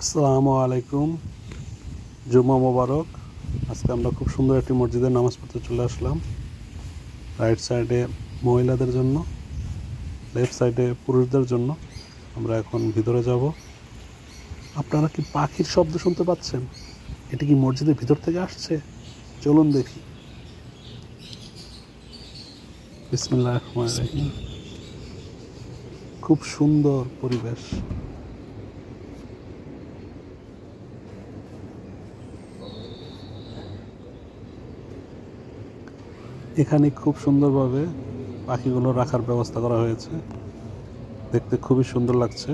আসসালামু আলাইকুম, জুমা মোবারক। আজকে আমরা খুব সুন্দর একটি মসজিদে নামাজ পড়তে চলে আসলাম। রাইট সাইডে মহিলাদের জন্য, লেফট সাইডে পুরুষদের জন্য। আমরা এখন ভিতরে যাব। আপনারা কি পাখির শব্দ শুনতে পাচ্ছেন? এটি কি মসজিদের ভিতর থেকে আসছে? চলুন দেখি। বিসমিল্লাহির রহমানির রহিম। খুব সুন্দর পরিবেশ। এখানে খুব সুন্দরভাবে পাখিগুলো রাখার ব্যবস্থা করা হয়েছে। দেখতে খুবই সুন্দর লাগছে।